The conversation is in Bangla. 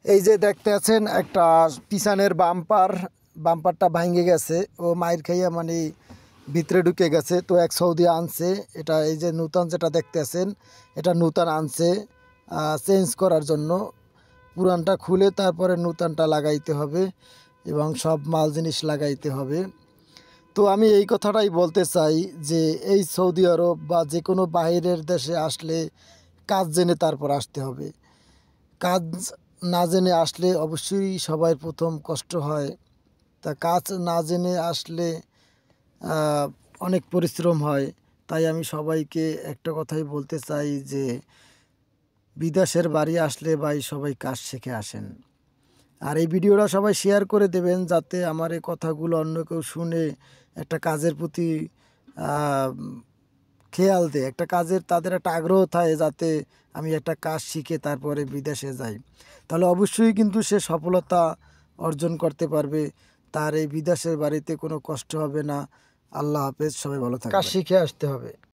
এই যে দেখতে আছেন একটা পিছনের বাম্পারটা ভাঙে গেছে, ও মাইর খাইয়া মানে ভিতরে ঢুকে গেছে। তো এক সৌদি আনছে এটা, এই যে নূতন যেটা দেখতে আছেন এটা নূতন আনছে চেঞ্জ করার জন্য। পুরানটা খুলে তারপরে নূতনটা লাগাইতে হবে এবং সব মাল জিনিস লাগাইতে হবে। তো আমি এই কথাটাই বলতে চাই যে এই সৌদি আরব বা যে কোনো বাইরের দেশে আসলে কাজ জেনে তারপর আসতে হবে। কাজ না জেনে আসলে অবশ্যই সবার প্রথম কষ্ট হয়। তা কাজ না জেনে আসলে অনেক পরিশ্রম হয়। তাই আমি সবাইকে একটা কথাই বলতে চাই যে বিদেশের বাড়ি আসলে ভাই সবাই কাজ শিখে আসেন। আর এই ভিডিওটা সবাই শেয়ার করে দেবেন যাতে আমার এই কথাগুলো অন্য কেউ শুনে একটা কাজের প্রতি খেয়াল দেয়, একটা কাজের তাদের একটা আগ্রহ থাকে যাতে আমি একটা কাজ শিখে তারপরে বিদেশে যাই। তাহলে অবশ্যই কিন্তু সে সফলতা অর্জন করতে পারবে, তার এই বিদেশের বাড়িতে কোনো কষ্ট হবে না। আল্লাহ হাফেজ, সবাই ভালো থাকবে। কাজ শিখে আসতে হবে।